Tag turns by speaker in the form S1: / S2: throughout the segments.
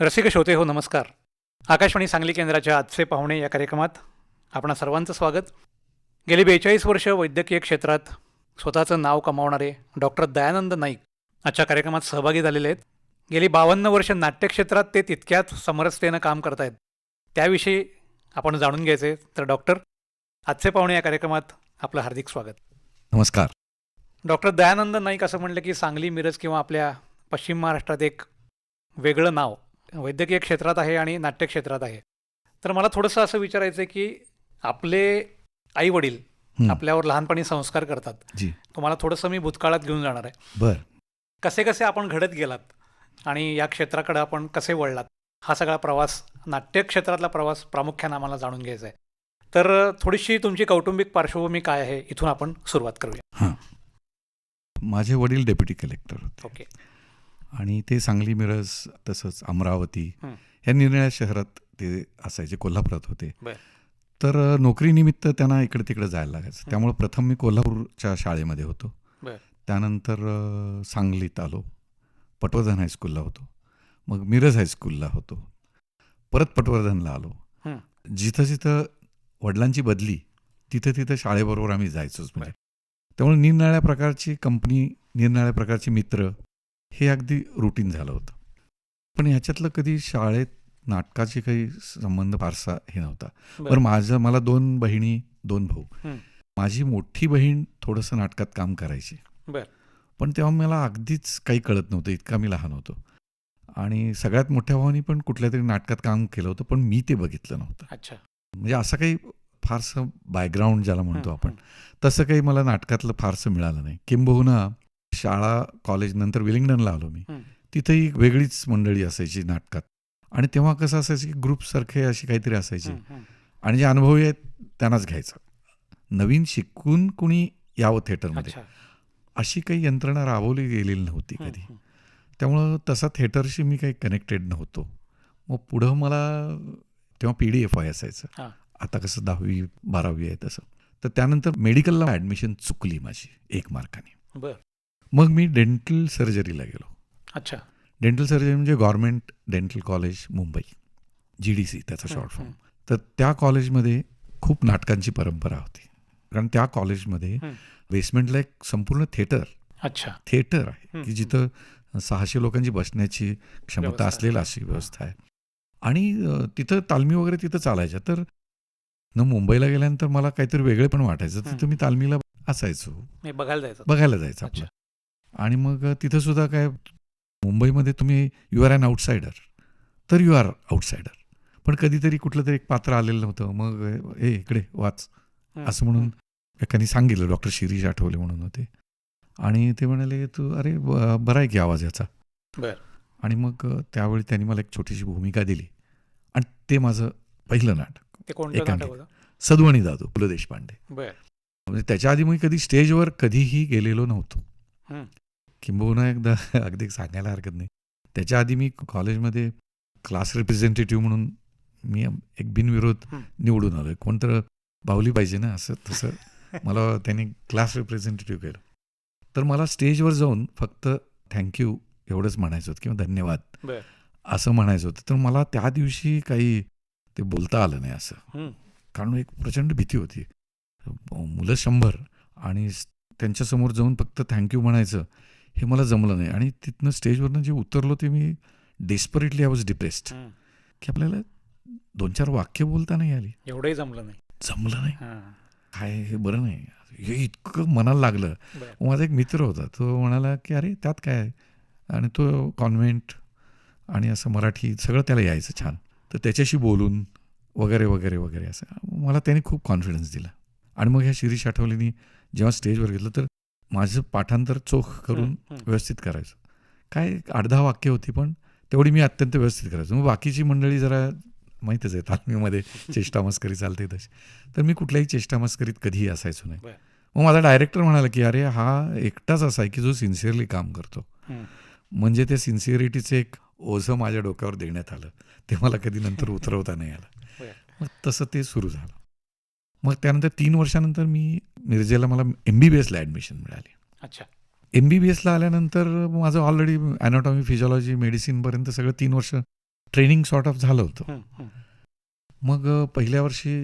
S1: रसिक श्रोते हो, नमस्कार. आकाशवाणी सांगली केंद्राच्या आजचे पाहुणे या कार्यक्रमात आपणा सर्वांचं स्वागत. गेली 42 वर्ष वैद्यकीय क्षेत्रात स्वतःचं नाव कमावणारे डॉक्टर दयानंद नाईक आजच्या कार्यक्रमात सहभागी झालेले आहेत. गेली 52 वर्ष नाट्यक्षेत्रात ते तितक्याच समरसतेनं काम करत आहेत. त्याविषयी आपण जाणून घ्यायचे. तर डॉक्टर, आजचे पाहुणे या कार्यक्रमात आपलं हार्दिक स्वागत.
S2: नमस्कार.
S1: डॉक्टर दयानंद नाईक असं म्हटलं की सांगली, मिरज किंवा आपल्या पश्चिम महाराष्ट्रात एक वेगळं नाव वैद्यकीय क्षेत्रात आहे आणि नाट्यक्षेत्रात आहे. तर मला थोडंसं असं विचारायचं आहे की आपले आई वडील आपल्यावर लहानपणी संस्कार करतात.
S2: जी.
S1: तुम्हाला थोडंसं मी भूतकाळात घेऊन जाणार आहे.
S2: बर.
S1: कसे कसे आपण घडत गेलात आणि या क्षेत्राकडे आपण कसे वळलात, हा सगळा प्रवास, नाट्यक्षेत्रातला प्रवास प्रामुख्यानं आम्हाला जाणून घ्यायचा आहे. तर थोडीशी तुमची कौटुंबिक पार्श्वभूमी काय आहे, इथून आपण सुरुवात करूया.
S2: हां. माझे वडील डेप्युटी कलेक्टर होते.
S1: ओके.
S2: आणि ते सांगली, मिरज तसंच अमरावती ह्या निरनिळ्या शहरात ते असायचे. कोल्हापुरात होते.
S1: बर.
S2: तर नोकरीनिमित्त त्यांना इकडे तिकडे जायला लागायचं. त्यामुळे प्रथम मी कोल्हापूरच्या शाळेमध्ये होतो.
S1: बर.
S2: त्यानंतर सांगलीत आलो, पटवर्धन हायस्कूलला होतो, मग मिरज हायस्कूलला होतो, परत पटवर्धनला आलो. जिथं जिथं वडिलांची बदली तिथं तिथं शाळेबरोबर आम्ही जायचोच. म्हणजे त्यामुळे निरनिळ्या प्रकारची कंपनी, निरनिळ्या प्रकारचे मित्र, हे अगदी रुटीन झालं होतं. पण ह्याच्यातलं कधी शाळेत नाटकाची काही संबंध फारसा हे नव्हता. बरं, मला 2 बहिणी 2 भाऊ. माझी मोठी बहीण थोडंसं नाटकात काम करायची. पण तेव्हा मला अगदीच काही कळत नव्हतं, इतका मी लहान होतो. आणि सगळ्यात मोठ्या भावानी पण कुठल्या तरी नाटकात काम केलं होतं, पण मी ते बघितलं नव्हतं.
S1: अच्छा.
S2: म्हणजे असं काही फारसं बॅकग्राऊंड ज्याला म्हणतो आपण, तसं काही मला नाटकातलं फारसं मिळालं नाही. किंबहुना शाळा कॉलेज नंतर विलिंग्डनला आलो मी, तिथेही वेगळीच मंडळी असायची नाटकात. आणि तेव्हा कसं असायचं की ग्रुपसारखे अशी काहीतरी असायची, आणि जे अनुभवी आहेत त्यांनाच घ्यायचं. नवीन शिकून कुणी यावं थिएटरमध्ये अशी काही यंत्रणा राबवली गेलेली नव्हती कधी. त्यामुळं तसा थिएटरशी मी काही कनेक्टेड नव्हतो. मग पुढं मला तेव्हा PDFI असायचं, आता कसं 10वी 12वी आहे तसं. तर त्यानंतर मेडिकलला ॲडमिशन चुकली माझी 1 मार्काने.
S1: बरं.
S2: मग मी डेंटल सर्जरीला गेलो.
S1: अच्छा.
S2: डेंटल सर्जरी म्हणजे government dental college Mumbai, GDC त्याचा शॉर्ट फॉर्म. तर त्या कॉलेजमध्ये खूप नाटकांची परंपरा होती. कारण त्या कॉलेजमध्ये बेसमेंटला एक संपूर्ण थिएटर आहे की जिथं 600 लोकांची बसण्याची क्षमता असलेली अशी व्यवस्था आहे. आणि तिथं तालमी वगैरे तिथं चालायच्या. तर मुंबईला गेल्यानंतर मला काहीतरी वेगळे पण वाटायचं. तिथं मी तालमीला असायचो, बघायला जायचं आपलं. आणि मग तिथं सुद्धा काय, मुंबईमध्ये तुम्ही यू आर ॲन आउटसायडर, तर यू आर आउटसायडर. पण कधीतरी कुठलं तरी एक पात्र आलेलं नव्हतं, मग इकडे वाच असं म्हणून एकाने सांगितलं. डॉक्टर शिरीष आठवले म्हणून होते. आणि ते म्हणाले, तू अरे बरा आहे की आवाज याचा. आणि मग त्यावेळी त्यांनी मला एक छोटीशी भूमिका दिली. आणि ते माझं पहिलं नाटक, सदू आणि दादू, पु ल देशपांडे. म्हणजे त्याच्या आधी मी कधी स्टेजवर कधीही गेलेलो नव्हतो. किंबहुना एकदा अगदी सांगायला हरकत नाही, त्याच्या आधी मी कॉलेजमध्ये क्लास रिप्रेझेंटेटिव्ह म्हणून मी एक बिनविरोध निवडून आलो. कोणतं बाहुली पाहिजे ना, असं तसं मला त्यांनी क्लास रिप्रेझेंटेटिव्ह केलं. तर मला स्टेजवर जाऊन फक्त थँक्यू एवढंच म्हणायचं होतं किंवा धन्यवाद असं म्हणायचं होतं. तर मला त्या दिवशी काही ते बोलता आलं नाही असं, कारण एक प्रचंड भीती होती. मुलं 100 आणि त्यांच्यासमोर जाऊन फक्त थँक्यू म्हणायचं हे मला जमलं नाही. आणि तिथनं स्टेजवरनं जे उतरलो ते मी डेस्परेटली आय वॉज डिप्रेस्ड की आपल्याला 2-4 वाक्य बोलता नाही आली.
S1: एवढंही जमलं नाही.
S2: काय हे बरं नाही, हे इतकं मनाला लागलं. माझा एक मित्र होता, तो म्हणाला की अरे त्यात काय, आणि तो कॉन्व्हेंट आणि असं मराठी सगळं त्याला यायचं छान, तर त्याच्याशी बोलून वगैरे वगैरे वगैरे असं मला त्याने खूप कॉन्फिडन्स दिला. आणि मग ह्या शिरीष आठवलेनी जेव्हा स्टेजवर घेतलं तर माझं पाठांतर चोख करून व्यवस्थित करायचं. काय 8-10 वाक्य होती, पण तेवढी मी अत्यंत व्यवस्थित करायचो. मग बाकीची मंडळी जरा माहीतच आहे, तालमीमध्ये चेष्टामस्करी चालते तशी, तर मी कुठल्याही चेष्टामस्करीत कधीही असायचो नाही. मग माझा डायरेक्टर म्हणाला की अरे हा एकटाच असा आहे की जो सिन्सिअरली काम करतो. म्हणजे ते सिन्सिअरिटीचं एक ओझं माझ्या डोक्यावर देण्यात आलं. ते मला कधी नंतर उतरवता नाही आलं. मग तसं ते सुरू झालं. मग त्यानंतर 3 वर्षानंतर मी मिरजेला मला MBBSला ॲडमिशन मिळाली.
S1: अच्छा.
S2: MBBSला आल्यानंतर माझं ऑलरेडी ॲनाटॉमी, फिजिओलॉजी, मेडिसिनपर्यंत सगळं 3 वर्ष ट्रेनिंग सॉर्ट ऑफ झालं होतं.
S1: हं, हं.
S2: मग पहिल्या वर्षी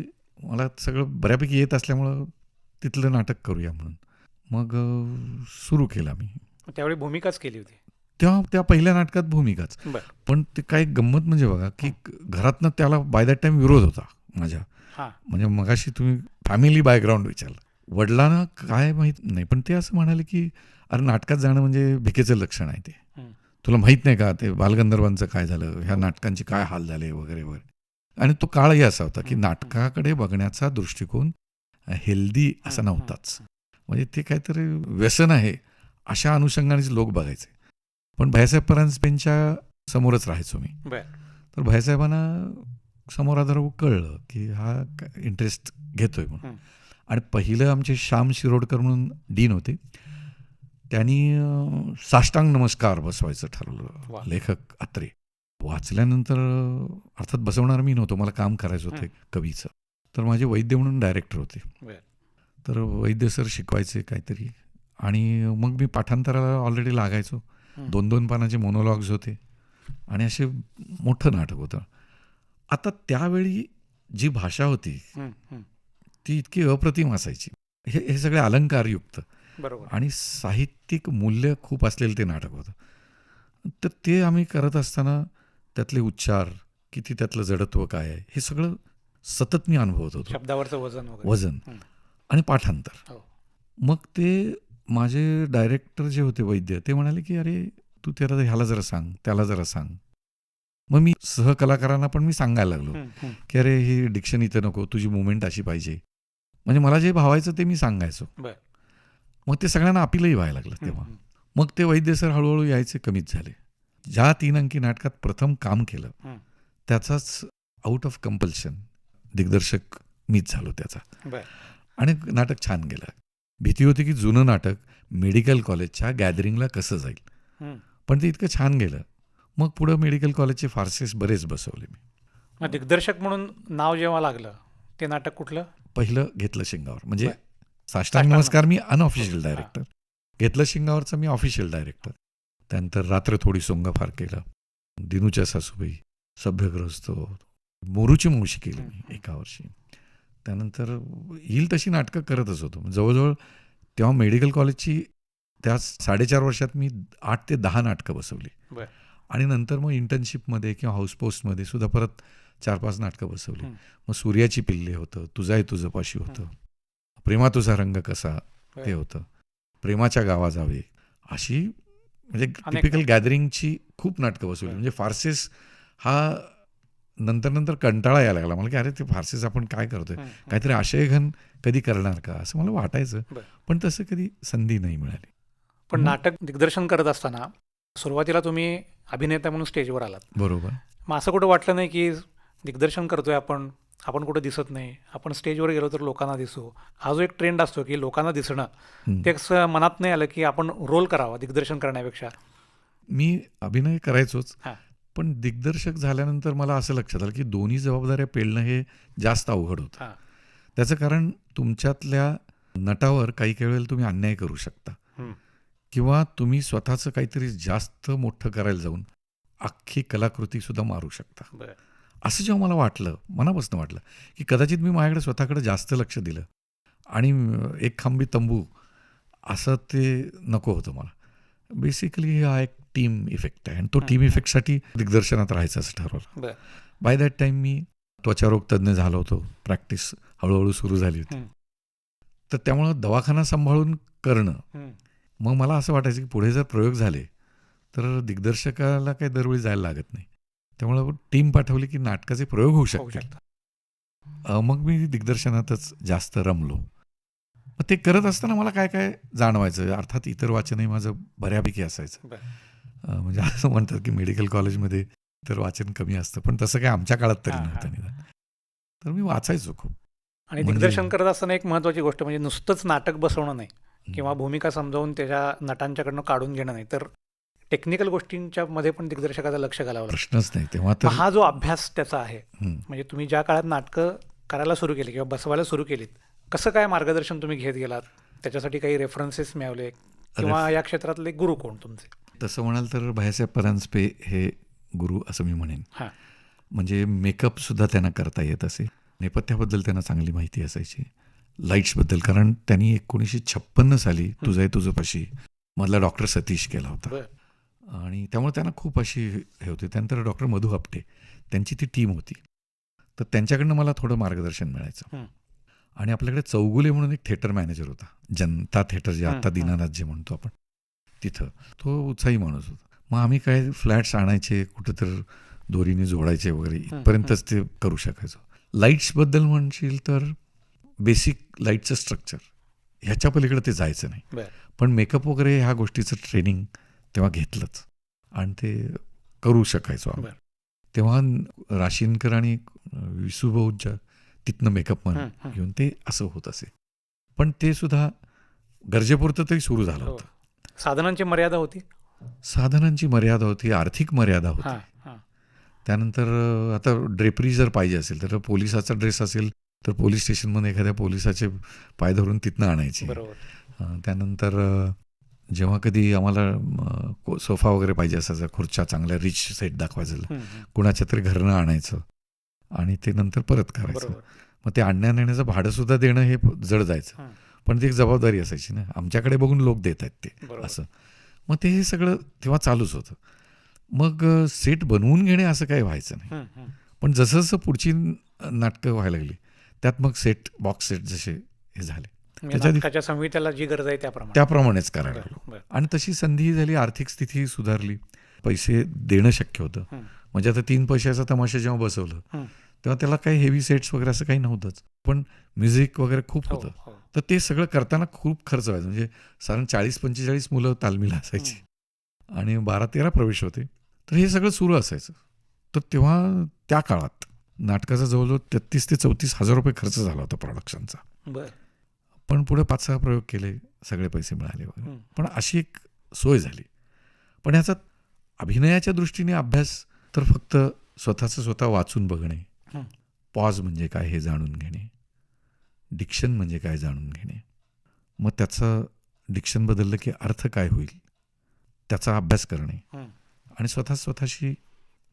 S2: मला सगळं बऱ्यापैकी येत असल्यामुळं तिथलं नाटक करूया म्हणून मग सुरू केलं मी.
S1: त्यावेळी भूमिकाच केली होती.
S2: तेव्हा त्या पहिल्या नाटकात भूमिकाच.
S1: बरं.
S2: पण ते काय गंमत म्हणजे बघा की घरातनं त्याला बाय दॅट टाइम विरोध होता माझ्या.
S1: हां.
S2: म्हणजे मगाशी तुम्ही फॅमिली बॅकग्राऊंड विचारलं. वडिलांना काय माहीत नाही, पण ते असं म्हणाले की अरे नाटकात जाणं म्हणजे भिकेचं लक्षण आहे ते.
S1: हं.
S2: तुला माहीत नाही का ते बालगंधर्वांचं काय झालं, ह्या नाटकांचे काय हाल झाले वगैरे वगैरे. आणि तो काळही असा होता की नाटकाकडे बघण्याचा दृष्टिकोन हेल्दी असा नव्हताच. म्हणजे ते काहीतरी व्यसन आहे अशा अनुषंगानेच लोक बघायचे. पण भैयासाहेब परांजपेंच्या समोरच राहायचो मी.
S1: बरं.
S2: तर भैयासाहेबांना समोर आधार कळलं की हा इंटरेस्ट घेतोय म्हणून. आणि पहिलं आमचे श्याम शिरोडकर म्हणून डीन होते, त्यांनी साष्टांग नमस्कार बसवायचं ठरवलं.
S1: वा.
S2: लेखक अत्रे. वाचल्यानंतर अर्थात बसवणार मी नव्हतो, मला काम करायचं होतं कवीचं. तर माझे वैद्य म्हणून डायरेक्टर होते.
S1: बरं.
S2: तर वैद्य सर शिकवायचे काहीतरी आणि मग मी पाठांतराला ऑलरेडी लागायचो. 2-2 पानाचे मोनोलॉग्स होते आणि असे मोठं नाटक होतं. आता त्यावेळी जी भाषा होती
S1: हं, हं.
S2: ती इतकी अप्रतिम असायची. हे सगळे अलंकारयुक्त
S1: बरोबर.
S2: आणि साहित्यिक मूल्य खूप असलेलं ते नाटक होतं. तर ते आम्ही करत असताना त्यातले उच्चार, किती त्यातलं जडत्व काय आहे, हे सगळं सतत मी अनुभवत होतो.
S1: शब्दावरचं वजन वगैरे.
S2: वजन
S1: हं.
S2: आणि पाठांतर.
S1: हो.
S2: मग ते माझे डायरेक्टर जे होते वैद्य, ते म्हणाले की अरे तू त्याला ह्याला जरा सांग, त्याला जरा सांग. मग मी सहकलाकारांना पण मी सांगायला लागलो
S1: हं, हं.
S2: की अरे ही डिक्शन इथं नको, तुझी मुवमेंट अशी पाहिजे. म्हणजे मला जे भावायचं ते मी सांगायचो.
S1: बरं.
S2: मग ते सगळ्यांना अपीलही व्हायला लागलं तेव्हा.
S1: हं, हं.
S2: मग ते वैद्य सर हळूहळू यायचे कमीच झाले. ज्या 3 अंकी नाटकात प्रथम काम केलं त्याचाच आउट ऑफ कंपल्शन दिग्दर्शक मीच झालो त्याचा.
S1: बरं.
S2: आणि नाटक छान गेलं. भीती होती की जुनं नाटक मेडिकल कॉलेजच्या गॅदरिंगला कसं जाईल,
S1: हं.
S2: पण ते इतकं छान गेलं. मग पुढं मेडिकल कॉलेजचे फारसेस बरेच बसवले मी.
S1: मग दिग्दर्शक म्हणून नाव जेव्हा लागलं ते नाटक कुठलं?
S2: पहिलं घेतलं शिंगावर, म्हणजे
S1: बरं.
S2: साष्टांग नमस्कार मी अनऑफिशियल डायरेक्टर, घेतलं शिंगावरचं मी ऑफिशियल डायरेक्टर. त्यानंतर रात्र थोडी सोंग फार केलं, दिनूच्या सासूबाई, सभ्यग्रस्त, मोरूची मावशी केली मी एका वर्षी. त्यानंतर येईल तशी नाटकं करतच होतो. जवळजवळ तेव्हा मेडिकल कॉलेजची त्या 4.5 वर्षात मी 8 ते 10 नाटकं बसवली.
S1: बरं.
S2: आणि नंतर मग इंटर्नशिपमध्ये किंवा हाऊसपोस्टमध्ये सुद्धा परत 4-5 नाटकं बसवली.
S1: हं.
S2: मग सूर्याची पिल्ले होतं, तुझा आहे तुझं पाशी होतं, प्रेमा तुझा रंग कसा ते होतं, प्रेमाच्या गावा जावे, अशी म्हणजे टिपिकल गॅदरिंगची खूप नाटकं बसवली. म्हणजे फार्सेस हा नंतर कंटाळा यायला लागला मला की अरे ते फार्सेस आपण काय करतोय, काहीतरी आशयघन कधी करणार का असं मला वाटायचं. पण तसं कधी संधी नाही मिळाली.
S1: पण नाटक दिग्दर्शन करत असताना सुरुवातीला तुम्ही अभिनेता म्हणून स्टेजवर आलात.
S2: बरोबर.
S1: मग असं कुठं वाटलं नाही की दिग्दर्शन करतोय आपण कुठं दिसत नाही, आपण स्टेजवर गेलो तर लोकांना दिसू, हा जो एक ट्रेंड असतो की लोकांना दिसणं, ते असं मनात नाही आलं की आपण रोल करावा दिग्दर्शन करण्यापेक्षा?
S2: मी अभिनय करायचोच,
S1: हां.
S2: पण दिग्दर्शक झाल्यानंतर मला असं लक्षात आलं की दोन्ही जबाबदाऱ्या पेलणं हे जास्त अवघड होतं.
S1: हां.
S2: त्याचं कारण तुमच्यातल्या नटावर काही वेळेला तुम्ही अन्याय करू शकता किंवा तुम्ही स्वतःचं काहीतरी जास्त मोठं करायला जाऊन अख्खी कलाकृती सुद्धा मारू शकता.
S1: बरं.
S2: असं जेव्हा मला वाटलं, मनापासून वाटलं की कदाचित मी माझ्याकडे स्वतःकडे जास्त लक्ष दिलं आणि एक खांबी तंबू असं ते नको होतं मला. बेसिकली हा एक टीम इफेक्ट आहे आणि तो टीम इफेक्टसाठी दिग्दर्शनात राहायचं असं ठरवलं.
S1: बरं.
S2: बाय दॅट टाईम मी त्वचारोग तज्ज्ञ झालो होतो, प्रॅक्टिस हळूहळू सुरू झाली होती. तर त्यामुळं दवाखाना सांभाळून करणं, मग मला असं वाटायचं की पुढे जर प्रयोग झाले तर दिग्दर्शकाला काही दरवेळी जायला लागत नाही. त्यामुळं टीम पाठवली की नाटकाचे प्रयोग होऊ शकतात. मग मी दिग्दर्शनातच जास्त रमलो. मग ते करत असताना मला काय काय जाणवायचं, अर्थात इतर वाचनही माझं बऱ्यापैकी असायचं. म्हणजे असं म्हणतात की मेडिकल कॉलेजमध्ये तर वाचन कमी असतं, पण तसं काय आमच्या काळात तरी नव्हतं निदान. तर मी वाचायचो खूप.
S1: आणि दिग्दर्शन करत असताना एक महत्त्वाची गोष्ट म्हणजे नुसतंच नाटक बसवणं नाही किंवा भूमिका समजावून त्याच्या नटांच्याकडनं काढून घेणं नाही, तर टेक्निकल गोष्टींच्या मध्ये पण दिग्दर्शकाचं लक्ष घालावं लागतं.
S2: प्रश्नच नाही तेव्हा तर.
S1: हा जो अभ्यास त्याचा आहे, म्हणजे तुम्ही ज्या काळात नाटकं करायला सुरू केली किंवा बसवायला सुरू केलीत, कसं काय मार्गदर्शन तुम्ही घेत गेलात, त्याच्यासाठी काही रेफरन्सेस मिळवले किंवा या क्षेत्रातले गुरु कोण तुमचे?
S2: तसं म्हणाल तर भैयासाहेब परांजपे हे गुरु असं मी म्हणेन.
S1: हां.
S2: म्हणजे मेकअपसुद्धा त्यांना करता येत असे. नेपथ्याबद्दल त्यांना चांगली माहिती असायची. लाईट्सबद्दल, कारण त्यांनी 1956 साली तुझं आहे तुझं पाशी मधला डॉक्टर सतीश केला होता.
S1: बरं.
S2: आणि त्यामुळे त्यांना खूप अशी हे होते. त्यानंतर डॉक्टर मधु आपटे त्यांची ती टीम होती. तर त्यांच्याकडनं मला थोडं मार्गदर्शन मिळायचं.
S1: हं.
S2: आणि आपल्याकडे चौगुले म्हणून एक थिएटर मॅनेजर होता, जनता थिएटर जे आता
S1: हं.
S2: दीनानाथ जे म्हणतो आपण, तिथं तो उत्साही माणूस होता. मग आम्ही काय फ्लॅट्स आणायचे, कुठं तर दोरीने जोडायचे वगैरे, इथपर्यंतच ते करू शकायचो. लाईट्सबद्दल म्हणशील तर बेसिक लाईटचं स्ट्रक्चर, ह्याच्या पलीकडे ते जायचं नाही.
S1: बरं.
S2: पण मेकअप वगैरे ह्या गोष्टीचं ट्रेनिंग तेव्हा घेतलंच आणि ते करू शकायचो आम्ही.
S1: बरं.
S2: तेव्हा राशीनकर आणि विसूभाऊच्या तिथनं मेकअप
S1: हं.
S2: घेऊन ते असं होत असे. पण ते सुद्धा गरजेपुरतं तरी सुरू झालं
S1: हो.
S2: होतं.
S1: साधनांची मर्यादा होती.
S2: साधनांची मर्यादा होती, आर्थिक मर्यादा होती.
S1: हां, हां.
S2: त्यानंतर आता ड्रेपरी जर पाहिजे असेल तर पोलिसाचा ड्रेस असेल तर पोलीस स्टेशनमध्ये एखाद्या पोलिसाचे पाय धरून तिथनं आणायचे.
S1: बरोबर.
S2: त्यानंतर जेव्हा कधी आम्हाला सोफा वगैरे पाहिजे असायचा, खुर्च्या चांगल्या रिच सेट दाखवायचं,
S1: हं.
S2: कुणाच्या तरी घरनं आणायचं आणि ते नंतर परत करायचं.
S1: बरोबर.
S2: मग ते आणण्या नेण्याचं भाडंसुद्धा देणं हे जड जायचं.
S1: हं.
S2: पण ती एक जबाबदारी असायची ना, आमच्याकडे बघून लोक देत आहेत ते
S1: बरोबर.
S2: असं. मग ते हे सगळं तेव्हा चालूच होतं. मग सेट बनवून घेणे असं काही व्हायचं नाही.
S1: हं. हं.
S2: पण जसं जसं पुढची नाटकं व्हायला लागली त्यात मग सेट, बॉक्स सेट जसे हे झाले,
S1: म्हणजे
S2: त्याच्या आधी
S1: नाटकाच्या संहितेला जी गरज आहे त्याप्रमाणे.
S2: त्याप्रमाणेच करायला
S1: बरं.
S2: लागलो.
S1: बरं.
S2: आणि तशी संधी झाली, आर्थिक स्थिती सुधारली, पैसे देणं शक्य होतं.
S1: हं.
S2: म्हणजे आता 3 पैशाचा तमाशा जेव्हा बसवलं
S1: हं.
S2: तेव्हा त्याला काही हेवी सेट्स वगैरे असं काही नव्हतंच, पण म्युझिक वगैरे खूप
S1: हो,
S2: होतं.
S1: हो.
S2: तर ते सगळं करताना खूप खर्च व्हायचा. म्हणजे साधारण 40-45 मुलं तालमीला असायची आणि 12-13 प्रवेश होते. तर हे सगळं सुरू असायचं. तर तेव्हा त्या काळात नाटकाचा जवळजवळ 33 ते 34 हजार रुपये खर्च झाला होता प्रोडक्शनचा.
S1: बरं.
S2: पण पुढे 5-6 प्रयोग केले, सगळे पैसे मिळाले वगैरे.
S1: हं.
S2: पण अशी एक सोय झाली. पण ह्याचा अभिनयाच्या दृष्टीने अभ्यास तर फक्त स्वतःचं स्वतः वाचून बघणे,
S1: हं.
S2: पॉज म्हणजे काय हे जाणून घेणे, डिक्शन म्हणजे काय जाणून घेणे, मग त्याचं डिक्शन बदललं की अर्थ काय होईल त्याचा अभ्यास करणे
S1: हं.
S2: आणि स्वतःशी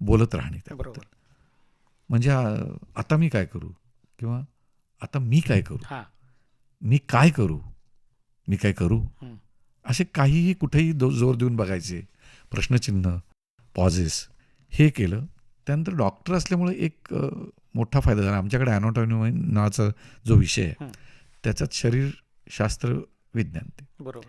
S2: बोलत राहणे त्याबद्दल.
S1: बरोबर.
S2: म्हणजे आता मी काय करू किंवा आता मी काय करू,
S1: हां.
S2: मी काय करू, मी काय करू,
S1: हं.
S2: असे काहीही कुठेही जोर देऊन बघायचे, प्रश्नचिन्ह, पॉझेस, हे केलं. त्यानंतर डॉक्टर असल्यामुळे एक मोठा फायदा झाला. आमच्याकडे ॲनाटॉमी नावाचा जो विषय आहे
S1: हं.
S2: त्याच्यात शरीरशास्त्र विज्ञान, ते
S1: बरोबर.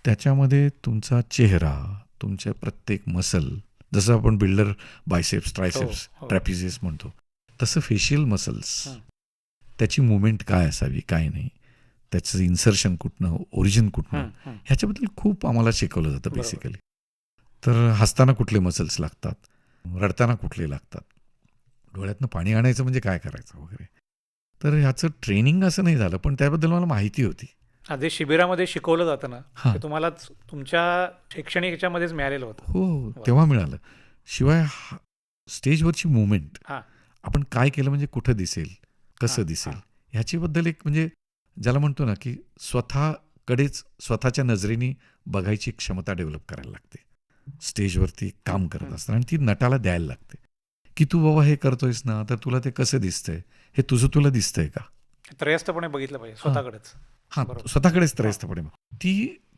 S2: त्याच्यामध्ये तुमचा चेहरा, तुमचे प्रत्येक मसल, जसं आपण बिल्डर बायसेप्स, ट्रायसेप्स,
S1: हो.
S2: ट्रॅपिझियस म्हणतो, तसं फेशियल मसल्स,
S1: हं.
S2: त्याची मुवमेंट काय असावी काय नाही, त्याचं इन्सर्शन कुठनं, ओरिजिन कुठनं,
S1: हं. हं.
S2: ह्याच्याबद्दल खूप आम्हाला शिकवलं जातं
S1: बरोबर.
S2: बेसिकली. तर हसताना कुठले मसल्स लागतात, रडताना कुठले लागतात, डोळ्यातनं पाणी आणायचं म्हणजे काय करायचं वगैरे. तर ह्याचं ट्रेनिंग असं नाही झालं, पण त्याबद्दल मला माहिती होती.
S1: आधी शिबिरामध्ये शिकवलं जातं ना,
S2: हां.
S1: ते तुम्हाला तुमच्या शैक्षणिक ह्याच्यामध्येच मिळालेलं होतं.
S2: हो, तेव्हा मिळालं. शिवाय स्टेजवरची मुवमेंट,
S1: हां.
S2: आपण काय केलं म्हणजे कुठं दिसेल, कसं
S1: हां.
S2: दिसेल,
S1: हां.
S2: ह्याच्याबद्दल एक म्हणजे ज्याला म्हणतो ना की स्वतःकडेच स्वतःच्या नजरेने बघायची क्षमता डेव्हलप करायला लागते स्टेजवरती काम करत असताना. आणि ती नटाला द्यायला लागते की तू बाबा हे करतोयस ना, तर तुला ते कसं दिसतंय, हे तुला दिसतंय का.
S1: त्रयस्थपणे बघितलं पाहिजे स्वतःकडेच.
S2: हां,
S1: बरोबर.
S2: स्वतःकडेच त्रयस्थपणे.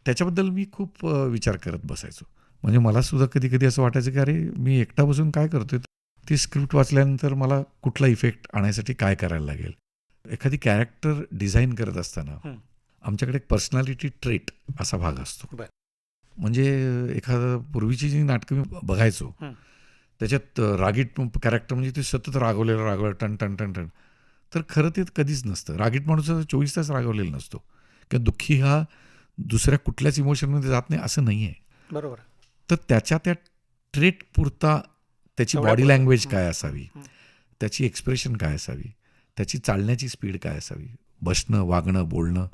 S2: त्याच्याबद्दल मी खूप विचार करत बसायचो. म्हणजे मला सुद्धा कधी कधी असं वाटायचं की अरे मी एकटा बसून काय करतोय. ती स्क्रिप्ट वाचल्यानंतर मला कुठला इफेक्ट आणण्यासाठी काय करायला लागेल. एखादी कॅरेक्टर डिझाईन करत असताना
S1: हं.
S2: आमच्याकडे एक पर्सनॅलिटी ट्रेट असा भाग असतो.
S1: बरं.
S2: म्हणजे एखादं पूर्वीची जी नाटकं मी बघायचो
S1: हं.
S2: त्याच्यात रागीट कॅरेक्टर म्हणजे ते सतत रागवलेलं टन टन टन टन, तर खरं ते कधीच नसतं. रागीट माणूस 24 तास रागवलेला नसतो किंवा दुःखी हा दुसऱ्या कुठल्याच इमोशनमध्ये जात नाही असं नाही आहे.
S1: बरोबर.
S2: तर त्या ट्रेट पुरता त्याची
S1: तेवढ्या
S2: बॉडी
S1: पुरतं.
S2: लँग्वेज
S1: हं.
S2: काय असावी,
S1: हं.
S2: त्याची एक्सप्रेशन काय असावी, त्याची चालण्याची स्पीड काय असावी, बसणं, वागणं, बोलणं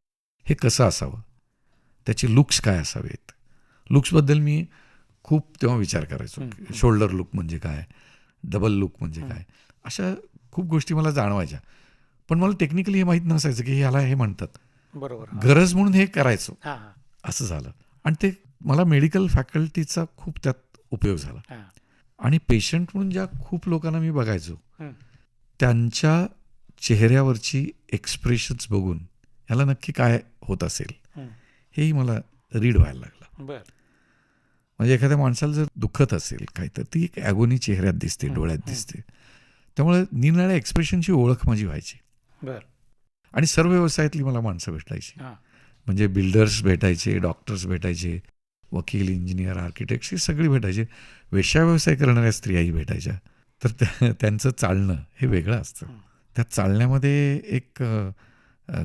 S2: हे कसं असावं, त्याचे लुक्स काय असावेत. लुक्सबद्दल मी खूप तेव्हा विचार करायचो.
S1: हं.
S2: शोल्डर लुक म्हणजे काय, डबल लुक म्हणजे काय, अशा खूप गोष्टी मला जाणवायच्या. पण मला टेक्निकली हे माहीत नसायचं की ह्याला हे म्हणतात.
S1: बरोबर. हां.
S2: गरज म्हणून हे करायचो,
S1: हां. हां.
S2: असं झालं. आणि ते मला मेडिकल फॅकल्टीचा खूप त्यात उपयोग झाला.
S1: हां.
S2: आणि पेशंट म्हणून ज्या खूप लोकांना मी बघायचो
S1: हं.
S2: त्यांच्या चेहऱ्यावरची एक्सप्रेशन्स बघून ह्याला नक्की काय होत असेल
S1: हं.
S2: हेही मला रीड व्हायला लागलं.
S1: बरं.
S2: म्हणजे एखाद्या माणसाला जर दुखत असेल काही तर ती एक ॲगोनी चेहऱ्यात दिसते, डोळ्यात दिसते. त्यामुळे निरनिराळ्या एक्सप्रेशनची ओळख माझी व्हायची.
S1: बरं.
S2: आणि सर्व व्यवसायातली मला माणसं भेटायची.
S1: हां.
S2: म्हणजे बिल्डर्स भेटायचे, डॉक्टर्स भेटायचे, वकील, इंजिनियर, आर्किटेक्ट्स हे सगळी भेटायचे. वेश्या व्यवसाय करणाऱ्या स्त्रियाही भेटायच्या. तर त्यांचं चालणं हे वेगळं असतं. त्या चालण्यामध्ये एक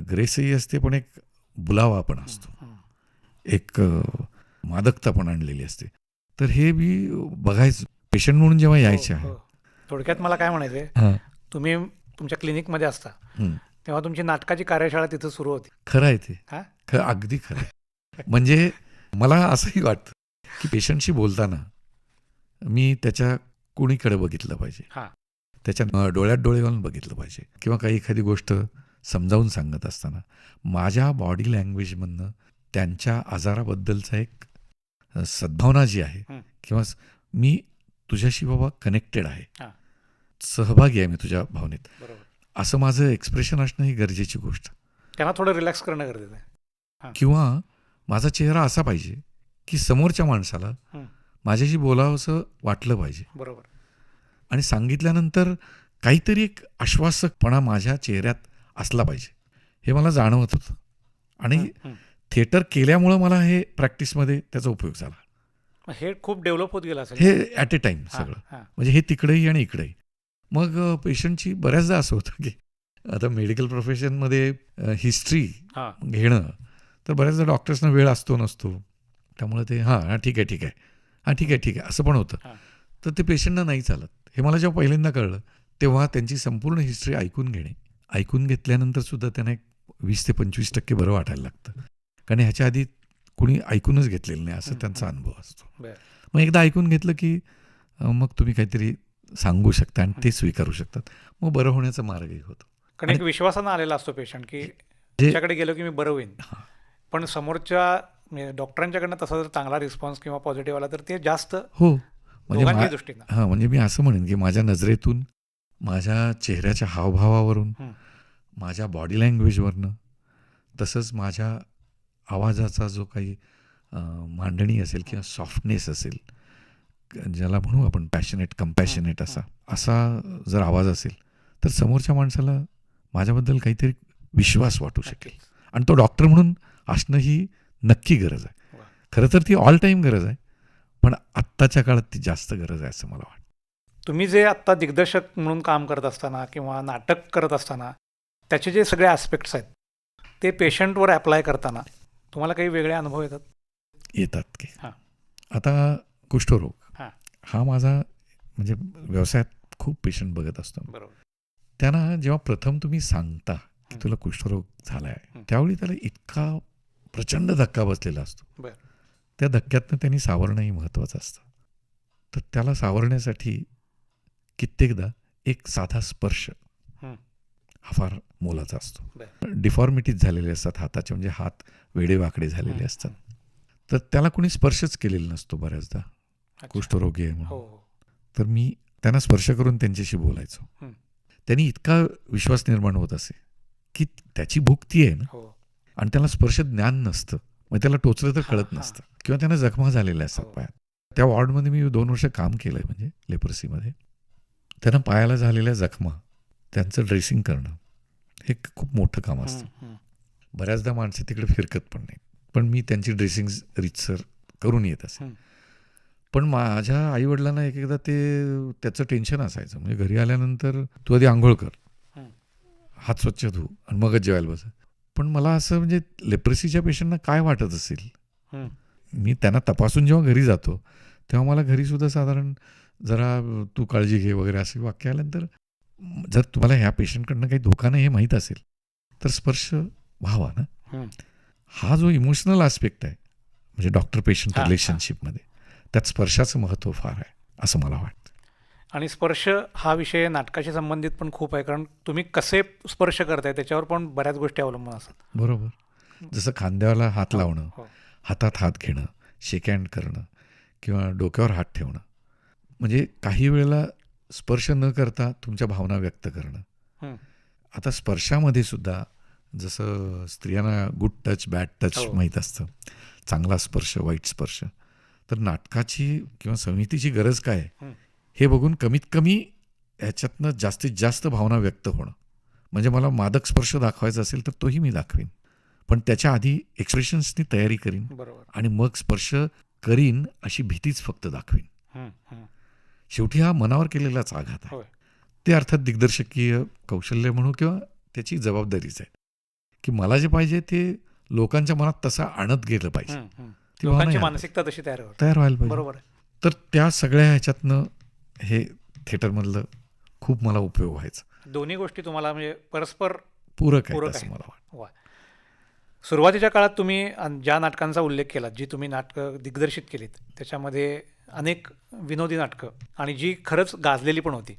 S2: ग्रेसही असते, पण एक बुलावा पण असतो, एक मादकता पण आणलेली असते. तर हे मी बघायचो पेशंट म्हणून जेव्हा यायचे आहे.
S1: हो. थोडक्यात मला काय म्हणायचं आहे,
S2: हां.
S1: तुम्ही तुमच्या क्लिनिकमध्ये असता
S2: हं.
S1: तेव्हा तुमची नाटकाची कार्यशाळा तिथं सुरू होती.
S2: खरं आहे ते.
S1: हां?
S2: अगदी खरं आहे. म्हणजे मला असंही वाटतं की पेशंटशी बोलताना मी त्याच्या कुणीकडे बघितलं पाहिजे,
S1: हां.
S2: त्याच्या डोळ्यात डोळे घालून बघितलं पाहिजे, किंवा काही एखादी गोष्ट समजावून सांगत असताना माझ्या बॉडी लँग्वेजमधनं त्यांच्या आजाराबद्दलचा एक सद्भावना जी आहे,
S1: हं.
S2: किंवा मी तुझ्याशी बाबा कनेक्टेड आहे,
S1: हां.
S2: सहभागी आहे मी तुझ्या भावनेत,
S1: बरोबर.
S2: असं माझं एक्सप्रेशन असणं ही गरजेची गोष्ट.
S1: त्यांना थोडं रिलॅक्स करणं गरजेचं आहे. हां.
S2: किंवा माझा चेहरा असा पाहिजे की समोरच्या माणसाला
S1: हं.
S2: माझ्याशी बोलावंसं वाटलं पाहिजे.
S1: बरोबर.
S2: आणि सांगितल्यानंतर काहीतरी एक आश्वासकपणा माझ्या चेहऱ्यात असला पाहिजे, हे मला जाणवत होतं. आणि
S1: हं.
S2: थिएटर केल्यामुळं मला हे प्रॅक्टिसमध्ये त्याचा उपयोग झाला.
S1: मग हे खूप डेव्हलप होत गेलं असेल.
S2: हे ॲट ए टाईम
S1: हां,
S2: सगळं,
S1: हां.
S2: म्हणजे हे तिकडेही आणि इकडेही. मग पेशंटची बऱ्याचदा असं होतं की आता मेडिकल प्रोफेशनमध्ये हिस्ट्री
S1: हां.
S2: घेणं, तर बऱ्याचदा डॉक्टर्सना वेळ असतो नसतो. त्यामुळे ते हां ठीक आहे हां ठीक आहे असं पण होतं.
S1: हां.
S2: तर ते पेशंटना नाही चालत. हे मला जेव्हा पहिल्यांदा कळलं तेव्हा त्यांची संपूर्ण हिस्ट्री ऐकून घेणे, ऐकून घेतल्यानंतर सुद्धा त्यांना एक 20 ते 25% बरं वाटायला लागतं. कारण ह्याच्या आधी कुणी ऐकूनच घेतलेलं नाही असं त्यांचा अनुभव असतो.
S1: बरं.
S2: मग एकदा ऐकून घेतलं की मग तुम्ही काहीतरी सांगू शकता आणि ते स्वीकारू शकतात. मग बरं होण्याचा मार्गही होतो.
S1: कारण एक विश्वासानं आलेला असतो पेशंट की तुमच्याकडे गेलो की मी बरं होईन. पण समोरच्या डॉक्टरांच्याकडनं तसा जर चांगला रिस्पॉन्स किंवा पॉझिटिव्ह आला तर ते जास्त
S2: हो, म्हणजे
S1: दोघांच्याही दृष्टीनं.
S2: हां, म्हणजे मी असं म्हणेन की माझ्या नजरेतून, माझ्या चेहऱ्याच्या हावभावावरून,
S1: हं.
S2: माझ्या बॉडी लँग्वेजवरनं, तसंच माझ्या आवाजाचा जो काही मांडणी असेल किंवा सॉफ्टनेस असेल, ज्याला म्हणू आपण पॅशनेट, कंपॅशनेट असा जर आवाज असेल तर समोरच्या माणसाला माझ्याबद्दल काहीतरी विश्वास वाटू शकेल. आणि तो डॉक्टर म्हणून असणं ही नक्की गरज आहे.
S1: वा.
S2: खरं तर ती ऑल टाईम गरज आहे, पण आत्ताच्या काळात ती जास्त गरज आहे असं मला वाटतं.
S1: तुम्ही जे आत्ता दिग्दर्शक म्हणून काम करत असताना किंवा नाटक करत असताना त्याचे जे सगळे ॲस्पेक्ट्स आहेत ते पेशंटवर ॲप्लाय करताना तुम्हाला काही वेगळे अनुभव येतात?
S2: येतात की
S1: हां.
S2: आता कुष्ठरोग
S1: हां.
S2: हा माझा म्हणजे व्यवसायात खूप पेशंट बघत असतो.
S1: बरोबर.
S2: त्यांना जेव्हा प्रथम तुम्ही सांगता की तुला कुष्ठरोग झाला आहे, त्यावेळी त्याला इतका प्रचंड धक्का बसलेला असतो.
S1: बरं.
S2: त्या धक्क्यातनं त्यांनी सावरणंही महत्त्वाचं असतं. तर त्याला सावरण्यासाठी कित्येकदा एक साधा स्पर्श
S1: हं.
S2: हा फार मोलाचा असतो.
S1: बरं.
S2: डिफॉर्मिटीज झालेले असतात हाताचे, म्हणजे हात वेडेवाकडे झालेले असतात. तर त्याला कोणी स्पर्शच केलेला नसतो बऱ्याचदा,
S1: अच्छा.
S2: कुष्ठरोगी आहे
S1: हो,
S2: म्हणून.
S1: हो.
S2: तर मी त्यांना स्पर्श करून त्यांच्याशी बोलायचो.
S1: हं.
S2: त्यांनी इतका विश्वास निर्माण होत असे की त्याची भूक ती आहे ना,
S1: हो.
S2: आणि त्याला स्पर्श ज्ञान नसतं, मग त्याला टोचलं तर कळत
S1: हां.
S2: नसतं, किंवा त्यांना जखमा झालेल्या असतात
S1: हो.
S2: पायात. त्या वॉर्डमध्ये मी 2 वर्ष काम केलं आहे, म्हणजे लेप्रसीमध्ये. त्यांना पायाला झालेल्या जखमा त्यांचं ड्रेसिंग करणं हे खूप मोठं काम असतं.
S1: हं.
S2: बऱ्याचदा माणसं तिकडे फिरकत पण नाहीत, पण मी त्यांची ड्रेसिंग रीतसर करून येत असे.
S1: हं.
S2: पण माझ्या आईवडिलांना एक एकदा त्याचं टेन्शन असायचं. म्हणजे घरी आल्यानंतर तू आधी आंघोळ कर,
S1: हं.
S2: हात स्वच्छ धु आणि मगच जेवायला बस. पण मला असं म्हणजे लेप्रसीच्या पेशंटना काय वाटत असेल,
S1: हं.
S2: मी त्यांना तपासून जेव्हा घरी जातो तेव्हा मला घरीसुद्धा साधारण जरा तू काळजी घे वगैरे असे वाक्य आल्यानंतर, जर तुम्हाला ह्या पेशंटकडनं काही धोका नाही हे माहीत असेल तर स्पर्श व्हावा ना.
S1: हं.
S2: हा जो इमोशनल आस्पेक्ट आहे म्हणजे डॉक्टर पेशंट
S1: हां, हां.
S2: रिलेशनशिपमध्ये, त्यात स्पर्शाचं महत्त्व फार आहे असं मला वाटतं.
S1: आणि स्पर्श हा विषय नाटकाशी संबंधित पण खूप आहे, कारण तुम्ही कसे स्पर्श करताय त्याच्यावर पण बऱ्याच गोष्टी अवलंबून असतात.
S2: बरोबर. जसं खांद्याला हात लावणं,
S1: हो.
S2: हातात हात घेणं, शेक हँड करणं, किंवा डोक्यावर हात ठेवणं, म्हणजे काही वेळेला स्पर्श न करता तुमच्या भावना व्यक्त करणं.
S1: हं.
S2: आता स्पर्शामध्ये सुद्धा जसं स्त्रियांना गुड टच बॅड टच
S1: हो.
S2: माहीत असतं, चांगला स्पर्श वाईट स्पर्श, तर नाटकाची किंवा संहितेची गरज काय आहे
S1: हं.
S2: हे बघून कमीत कमी ह्याच्यातनं जास्तीत जास्त भावना व्यक्त होणं. म्हणजे मला मादक स्पर्श दाखवायचा असेल तर तोही मी दाखवीन, पण त्याच्या आधी एक्सप्रेशन्सनी तयारी करीन
S1: बरोबर.
S2: आणि मग स्पर्श करीन अशी भीतीच फक्त दाखवीन.
S1: हं, हं.
S2: शेवटी हा मनावर केलेलाच आघात आहे.
S1: होय.
S2: ते अर्थात दिग्दर्शकीय कौशल्य म्हणू किंवा त्याची जबाबदारीच आहे की मला जे पाहिजे ते लोकांच्या मनात तसं आणत गेलं पाहिजे.
S1: हं, हं.
S2: ती भावना
S1: लोकांची
S2: यायला
S1: मानसिकता तशी तयार होते.
S2: तयार व्हायला पाहिजे.
S1: बरोबर आहे.
S2: तर त्या सगळ्या ह्याच्यातनं हे थिएटरमधलं खूप मला उपयोग व्हायचा.
S1: दोन्ही गोष्टी तुम्हाला म्हणजे परस्पर
S2: पूरक आहे
S1: पूरक
S2: असं
S1: आहे.
S2: मला वाटतं.
S1: वा. सुरुवातीच्या काळात तुम्ही ज्या नाटकांचा उल्लेख केला, जी तुम्ही नाटकं दिग्दर्शित केलीत, त्याच्यामध्ये अनेक विनोदी नाटकं आणि जी खरंच गाजलेली पण होती.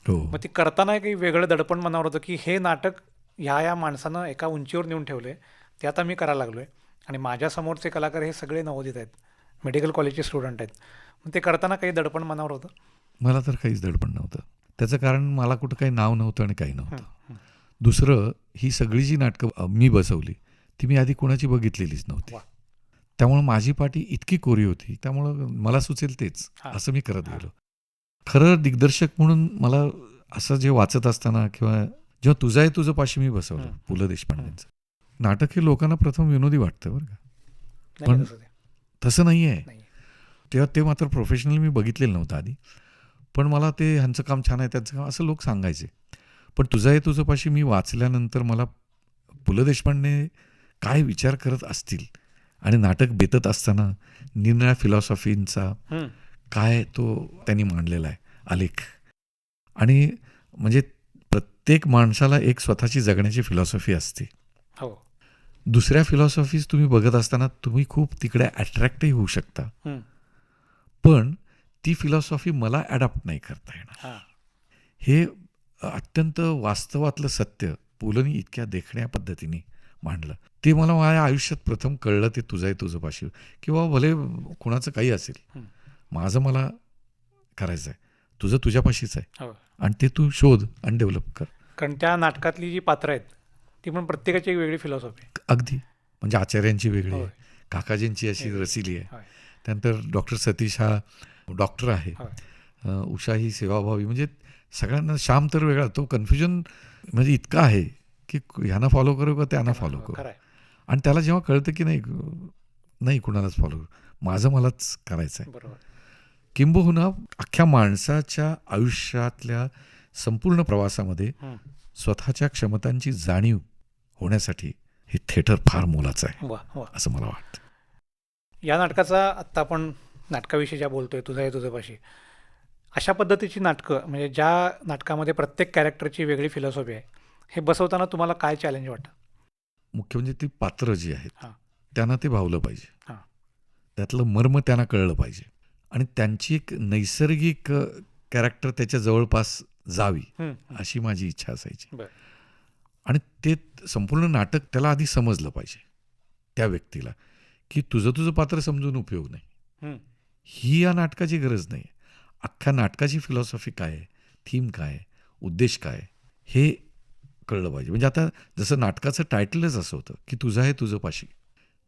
S2: हो
S1: मग ती करताना काही वेगळं दडपण मनावर होतं की हे नाटक ह्या माणसानं एका उंचीवर नेऊन ठेवले, ते आता मी करायला लागलो आहे आणि माझ्यासमोरचे कलाकार हे सगळे नवोदित आहेत, मेडिकल कॉलेजचे स्टुडंट आहेत. मग ते करताना काही दडपण मनावर होतं?
S2: मला तर काहीच दडपण नव्हतं. त्याचं कारण मला कुठं काही नाव नव्हतं आणि काही
S1: हं,
S2: नव्हतं.
S1: हं.
S2: दुसरं, ही सगळी जी नाटकं मी बसवली ती मी आधी कोणाची बघितलेलीच नव्हती.
S1: वा.
S2: त्यामुळं माझी पाठी इतकी कोरी होती, त्यामुळं मला सुचेल तेच
S1: हां.
S2: असं मी करत
S1: हां.
S2: गेलो. खरं दिग्दर्शक म्हणून मला असं जे वाचत असताना किंवा जेव्हा तुझं आहे तुझं पाशी मी बसवलं
S1: हं.
S2: पु ल देशपांडेंचं नाटक, हे लोकांना प्रथम विनोदी वाटतं बरं का,
S1: नाही
S2: पण
S1: तसं ते.
S2: तसं नाही आहे.
S1: नाही.
S2: तेव्हा ते मात्र प्रोफेशनल मी बघितलेलं नव्हतं आधी, पण मला ते ह्यांचं काम छान आहे त्यांचं काम असं लोक सांगायचे. पण तुझं आहे तुझं पाशी मी वाचल्यानंतर मला पु ल देशपांडे काय विचार करत असतील आणि नाटक बेतत असताना निरनिळ्या फिलॉसॉफींचा
S1: हं.
S2: काय तो त्यांनी मांडलेला आहे आलेख. आणि म्हणजे प्रत्येक माणसाला एक स्वतःची जगण्याची फिलॉसॉफी असते.
S1: हो.
S2: दुसऱ्या फिलॉसॉफीज तुम्ही बघत असताना तुम्ही खूप तिकडे अट्रॅक्टही होऊ शकता,
S1: हं.
S2: पण ती फिलॉसॉफी मला ॲडॉप्ट नाही करता येणार.
S1: हां.
S2: हे अत्यंत वास्तवातलं सत्य पुलंनी इतक्या देखण्या पद्धतीने मांडलं. ते मला माझ्या आयुष्यात प्रथम कळलं. ते तुझं आहे तुझं पाशी किंवा भले कुणाचं काही असेल,
S1: हं.
S2: माझं मला करायचं आहे, तुझं तुझ्यापाशीच आहे
S1: हो.
S2: आणि ते तू शोध आणि डेव्हलप कर.
S1: कारण त्या नाटकातली जी पात्रं आहेत ती पण प्रत्येकाची एक वेगळी फिलॉसॉफी आहे.
S2: अगदी म्हणजे आचार्यांची वेगळी
S1: होय.
S2: आहे, काकाजींची अशी
S1: वेगळी.
S2: रसिली आहे.
S1: होय.
S2: त्यानंतर डॉक्टर सतीश हा डॉक्टर आहे,
S1: होय.
S2: उषा ही सेवाभावी. म्हणजे सगळ्यांना श्याम तर वेगळा, तो कन्फ्युजन म्हणजे इतका आहे की ह्यांना फॉलो करू का त्यांना फॉलो
S1: हो,
S2: करू.
S1: खरं आहे.
S2: आणि त्याला जेव्हा कळतं की नाही नाही कुणालाच फॉलो करू, माझं मलाच करायचं आहे.
S1: बरोबर.
S2: किंबहुना अख्ख्या माणसाच्या आयुष्यातल्या संपूर्ण प्रवासामध्ये
S1: हं.
S2: स्वतःच्या क्षमतांची जाणीव होण्यासाठी हे थिएटर फार मोलाचं आहे
S1: वा वा.
S2: असं मला वाटतं.
S1: या नाटकाचा आत्ता आपण नाटकाविषयी ज्या बोलतोय, तुझं आहे तुझ्यापाशी, अशा पद्धतीची नाटकं म्हणजे ज्या नाटकामध्ये प्रत्येक कॅरेक्टरची वेगळी फिलॉसॉफी आहे, हे बसवताना तुम्हाला काय चॅलेंज वाटतं?
S2: मुख्य म्हणजे ती पात्र जी आहेत
S1: हां.
S2: त्यांना ते भावलं पाहिजे,
S1: हां.
S2: त्यातलं मर्म त्यांना कळलं पाहिजे आणि त्यांची एक नैसर्गिक कॅरेक्टर त्याच्या जवळपास जावी
S1: हं.
S2: अशी माझी इच्छा असायची.
S1: बरं.
S2: आणि ते संपूर्ण नाटक त्याला आधी समजलं पाहिजे त्या व्यक्तीला की तुझं तुझं पात्र समजून उपयोग नाही.
S1: हं.
S2: ही या नाटकाची गरज नाही. अख्ख्या नाटकाची फिलॉसॉफी काय आहे, थीम काय आहे, उद्देश काय आहे, हे कळलं पाहिजे. म्हणजे आता जसं नाटकाचं टायटलच असं होतं की तुझं आहे तुझं पाशी,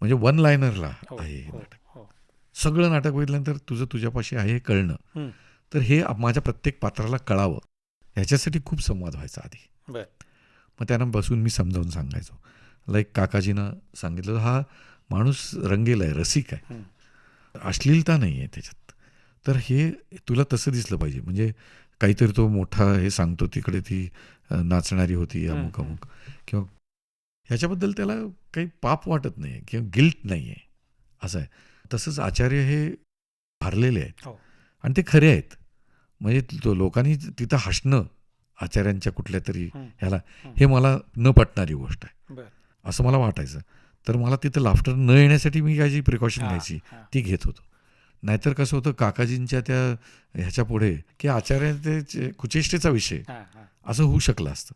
S2: म्हणजे वन लायनरला
S1: हो,
S2: आहे हे
S1: हो,
S2: नाटक.
S1: हो.
S2: सगळं नाटक बघितल्यानंतर तुझं तुझ्यापाशी आहे हे कळणं,
S1: हं.
S2: तर हे माझ्या प्रत्येक पात्राला कळावं ह्याच्यासाठी खूप संवाद व्हायचा आधी.
S1: बरं.
S2: मग त्यांना बसून मी समजावून सांगायचो. लाईक काकाजीनं सांगितलं, हा माणूस रंगेला आहे, रसिक आहे,
S1: हं.
S2: अश्लीलता नाही आहे त्याच्यात, तर हे तुला तसं दिसलं पाहिजे. म्हणजे काहीतरी तो मोठा हे सांगतो, तिकडे ती नाचणारी होती अमुक
S1: हं.
S2: अमुक, किंवा ह्याच्याबद्दल त्याला काही पाप वाटत नाही आहे किंवा गिल्ट नाही आहे असं आहे. तसंच आचार्य हे भारलेले आहेत
S1: हो.
S2: आणि ते खरे आहेत. म्हणजे तो लोकांनी तिथं हसणं आचार्यांच्या कुठल्या तरी
S1: हं.
S2: ह्याला,
S1: हं.
S2: हे मला न पटणारी गोष्ट आहे
S1: बरं.
S2: असं मला वाटायचं. तर मला तिथं लाफ्टर न येण्यासाठी मी काय जी प्रिकॉशन
S1: हां,
S2: घ्यायची
S1: हां.
S2: ती घेत होतो. नाहीतर कसं होतं काकाजींच्या त्या ह्याच्या पुढे की आचार्य ते कुचेष्टेचा विषय
S1: हां, हां.
S2: असं होऊ शकलं असतं,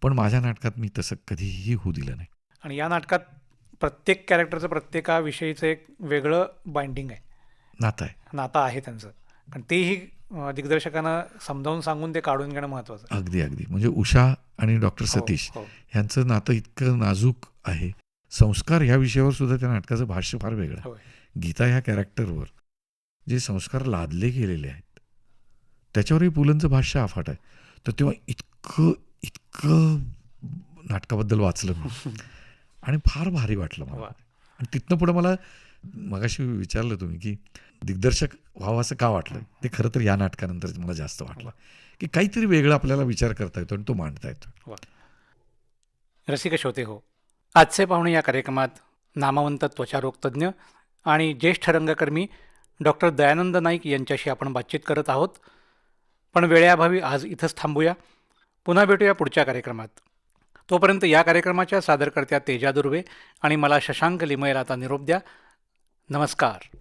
S2: पण माझ्या नाटकात मी तसं कधीही होऊ दिलं नाही.
S1: आणि या नाटकात प्रत्येक कॅरेक्टरचं प्रत्येकाविषयीचं एक वेगळं बाइंडिंग आहे,
S2: नातं आहे.
S1: नातं आहे त्यांचं. कारण तेही दिग्दर्शकांना समजावून सांगून ते काढून घेणं महत्त्वाचं आहे.
S2: अगदी अगदी म्हणजे उषा आणि डॉक्टर सतीश
S1: हो.
S2: यांचं नातं इतकं नाजूक आहे. संस्कार ह्या विषयावर सुद्धा त्या नाटकाचं भाष्य फार वेगळं आहे.
S1: होय.
S2: गीता ह्या कॅरेक्टरवर जे संस्कार लादले गेलेले आहेत त्याच्यावरही पुलंचं भाष्य अफाट आहे. तर तेव्हा इतकं इतकं नाटकाबद्दल वाचलं मी आणि फार भारी वाटलं मला.
S1: वा.
S2: आणि तिथनं पुढं मला मगाशी विचारलं तुम्ही की दिग्दर्शक व्हावं असं का वाटलं, ते खरं तर या नाटकानंतर मला जास्त वाटलं की काहीतरी वेगळं आपल्याला विचार करता येतो आणि तो मांडता येतो.
S1: रसिक श्रोते हो, आजचे पाहुणे या कार्यक्रमात नामवंत त्वचारोग तज्ज्ञ आणि ज्येष्ठ रंगकर्मी डॉक्टर दयानंद नाईक यांच्याशी आपण बातचीत करत आहोत. पण वेळेअभावी आज इथंच थांबूया. पुन्हा भेटूया पुढच्या कार्यक्रमात. तोपर्यंत या कार्यक्रमाच्या सादरकर्त्या तेजा दुर्वे आणि मला शशांक लिमयेला आता निरोप द्या. नमस्कार.